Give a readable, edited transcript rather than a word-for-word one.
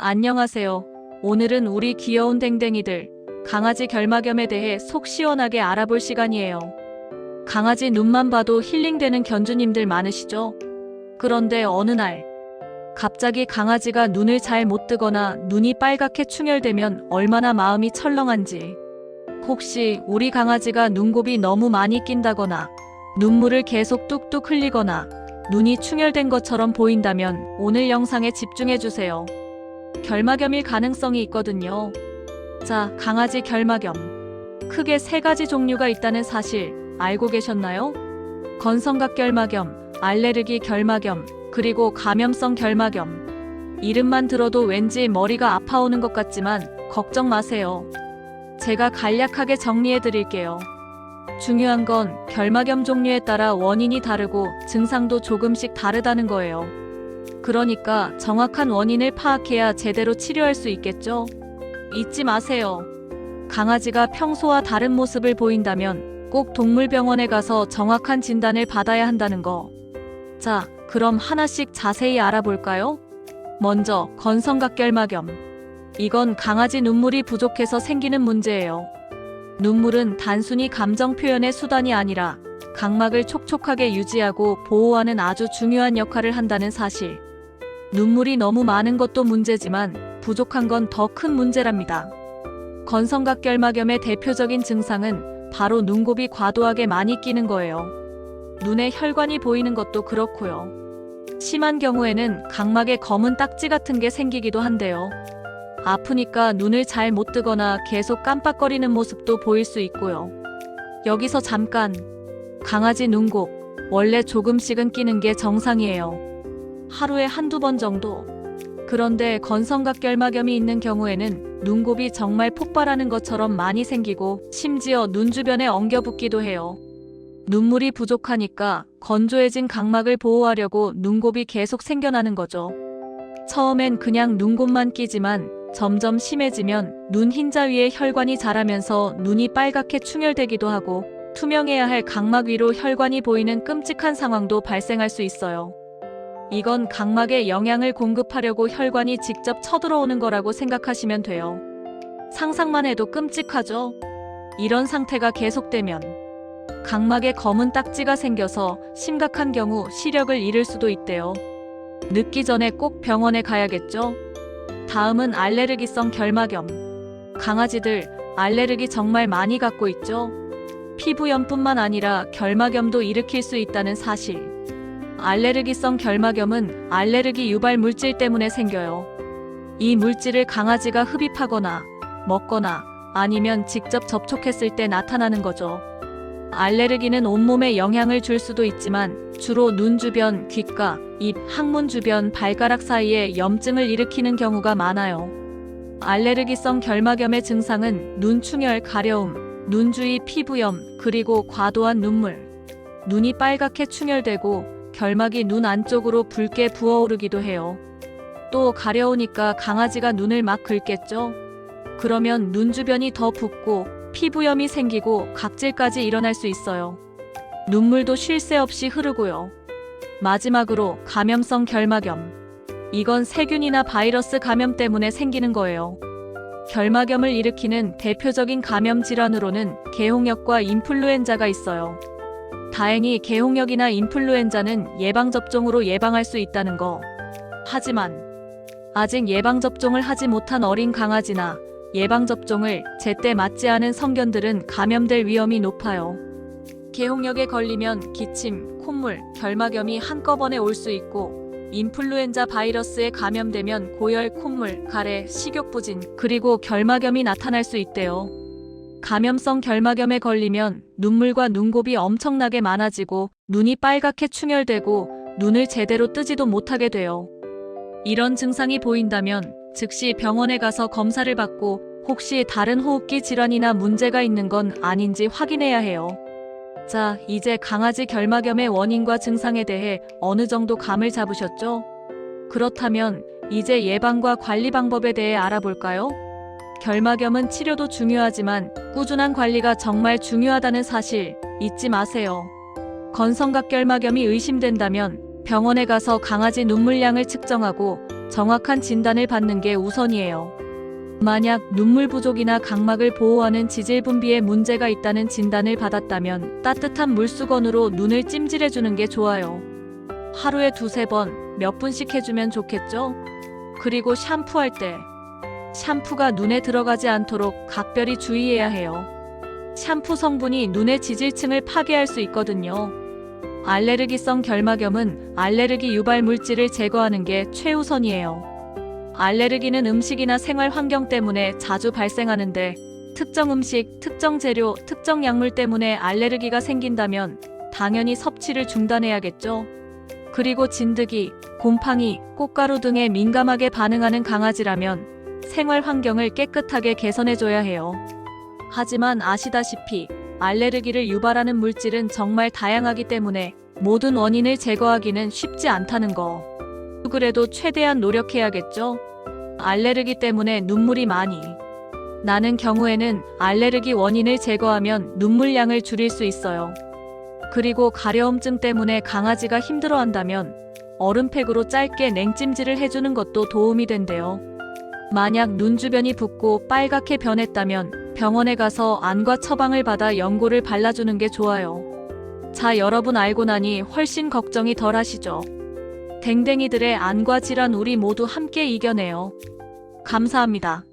안녕하세요. 오늘은 우리 귀여운 댕댕이들, 강아지 결막염에 대해 속 시원하게 알아볼 시간이에요. 강아지 눈만 봐도 힐링되는 견주님들 많으시죠? 그런데 어느 날, 갑자기 강아지가 눈을 잘 못 뜨거나 눈이 빨갛게 충혈되면 얼마나 마음이 철렁한지. 혹시 우리 강아지가 눈곱이 너무 많이 낀다거나, 눈물을 계속 뚝뚝 흘리거나, 눈이 충혈된 것처럼 보인다면 오늘 영상에 집중해주세요. 결막염일 가능성이 있거든요. 자, 강아지 결막염. 크게 세 가지 종류가 있다는 사실 알고 계셨나요? 건성각 결막염, 알레르기 결막염, 그리고 감염성 결막염. 이름만 들어도 왠지 머리가 아파오는 것 같지만 걱정 마세요. 제가 간략하게 정리해 드릴게요. 중요한 건 결막염 종류에 따라 원인이 다르고 증상도 조금씩 다르다는 거예요. 그러니까 정확한 원인을 파악해야 제대로 치료할 수 있겠죠? 잊지 마세요. 강아지가 평소와 다른 모습을 보인다면 꼭 동물병원에 가서 정확한 진단을 받아야 한다는 거. 자, 그럼 하나씩 자세히 알아볼까요? 먼저 건성각 결막염. 이건 강아지 눈물이 부족해서 생기는 문제예요. 눈물은 단순히 감정 표현의 수단이 아니라 각막을 촉촉하게 유지하고 보호하는 아주 중요한 역할을 한다는 사실. 눈물이 너무 많은 것도 문제지만 부족한 건 더 큰 문제랍니다. 건성각 결막염의 대표적인 증상은 바로 눈곱이 과도하게 많이 끼는 거예요. 눈에 혈관이 보이는 것도 그렇고요. 심한 경우에는 각막에 검은 딱지 같은 게 생기기도 한데요. 아프니까 눈을 잘 못 뜨거나 계속 깜빡거리는 모습도 보일 수 있고요. 여기서 잠깐. 강아지 눈곱, 원래 조금씩은 끼는 게 정상이에요. 하루에 한두 번 정도. 그런데 건성각 결막염이 있는 경우에는 눈곱이 정말 폭발하는 것처럼 많이 생기고 심지어 눈 주변에 엉겨붙기도 해요. 눈물이 부족하니까 건조해진 각막을 보호하려고 눈곱이 계속 생겨나는 거죠. 처음엔 그냥 눈곱만 끼지만 점점 심해지면 눈 흰자 위에 혈관이 자라면서 눈이 빨갛게 충혈되기도 하고 투명해야 할 각막 위로 혈관이 보이는 끔찍한 상황도 발생할 수 있어요. 이건 각막에 영양을 공급하려고 혈관이 직접 쳐들어오는 거라고 생각하시면 돼요. 상상만 해도 끔찍하죠? 이런 상태가 계속되면 각막에 검은 딱지가 생겨서 심각한 경우 시력을 잃을 수도 있대요. 늦기 전에 꼭 병원에 가야겠죠? 다음은 알레르기성 결막염. 강아지들 알레르기 정말 많이 갖고 있죠? 피부염뿐만 아니라 결막염도 일으킬 수 있다는 사실. 알레르기성 결막염은 알레르기 유발 물질 때문에 생겨요. 이 물질을 강아지가 흡입하거나 먹거나 아니면 직접 접촉했을 때 나타나는 거죠. 알레르기는 온몸에 영향을 줄 수도 있지만 주로 눈 주변, 귓가, 입, 항문 주변, 발가락 사이에 염증을 일으키는 경우가 많아요. 알레르기성 결막염의 증상은 눈 충혈, 가려움, 눈 주위 피부염, 그리고 과도한 눈물. 눈이 빨갛게 충혈되고 결막이 눈 안쪽으로 붉게 부어오르기도 해요. 또 가려우니까 강아지가 눈을 막 긁겠죠? 그러면 눈 주변이 더 붓고 피부염이 생기고 각질까지 일어날 수 있어요. 눈물도 쉴 새 없이 흐르고요. 마지막으로 감염성 결막염. 이건 세균이나 바이러스 감염 때문에 생기는 거예요. 결막염을 일으키는 대표적인 감염 질환으로는 개홍역과 인플루엔자가 있어요. 다행히 개홍역이나 인플루엔자는 예방접종으로 예방할 수 있다는 거. 하지만 아직 예방접종을 하지 못한 어린 강아지나 예방접종을 제때 맞지 않은 성견들은 감염될 위험이 높아요. 개홍역에 걸리면 기침, 콧물, 결막염이 한꺼번에 올 수 있고 인플루엔자 바이러스에 감염되면 고열, 콧물, 가래, 식욕부진, 그리고 결막염이 나타날 수 있대요. 감염성 결막염에 걸리면 눈물과 눈곱이 엄청나게 많아지고 눈이 빨갛게 충혈되고 눈을 제대로 뜨지도 못하게 돼요. 이런 증상이 보인다면 즉시 병원에 가서 검사를 받고 혹시 다른 호흡기 질환이나 문제가 있는 건 아닌지 확인해야 해요. 자, 이제 강아지 결막염의 원인과 증상에 대해 어느 정도 감을 잡으셨죠? 그렇다면 이제 예방과 관리 방법에 대해 알아볼까요? 결막염은 치료도 중요하지만 꾸준한 관리가 정말 중요하다는 사실 잊지 마세요. 건성각 결막염이 의심된다면 병원에 가서 강아지 눈물량을 측정하고 정확한 진단을 받는 게 우선이에요. 만약 눈물 부족이나 각막을 보호하는 지질 분비에 문제가 있다는 진단을 받았다면 따뜻한 물수건으로 눈을 찜질해주는 게 좋아요. 하루에 2~3번 몇 분씩 해주면 좋겠죠? 그리고 샴푸할 때 샴푸가 눈에 들어가지 않도록 각별히 주의해야 해요. 샴푸 성분이 눈의 지질층을 파괴할 수 있거든요. 알레르기성 결막염은 알레르기 유발 물질을 제거하는 게 최우선이에요. 알레르기는 음식이나 생활 환경 때문에 자주 발생하는데 특정 음식, 특정 재료, 특정 약물 때문에 알레르기가 생긴다면 당연히 섭취를 중단해야겠죠. 그리고 진드기, 곰팡이, 꽃가루 등에 민감하게 반응하는 강아지라면 생활 환경을 깨끗하게 개선해줘야 해요. 하지만 아시다시피 알레르기를 유발하는 물질은 정말 다양하기 때문에 모든 원인을 제거하기는 쉽지 않다는 거. 그래도 최대한 노력해야겠죠? 알레르기 때문에 눈물이 많이 나는 경우에는 알레르기 원인을 제거하면 눈물량을 줄일 수 있어요. 그리고 가려움증 때문에 강아지가 힘들어한다면 얼음팩으로 짧게 냉찜질을 해주는 것도 도움이 된대요. 만약 눈 주변이 붓고 빨갛게 변했다면 병원에 가서 안과 처방을 받아 연고를 발라주는 게 좋아요. 자, 여러분 알고 나니 훨씬 걱정이 덜 하시죠? 댕댕이들의 안과 질환 우리 모두 함께 이겨내요. 감사합니다.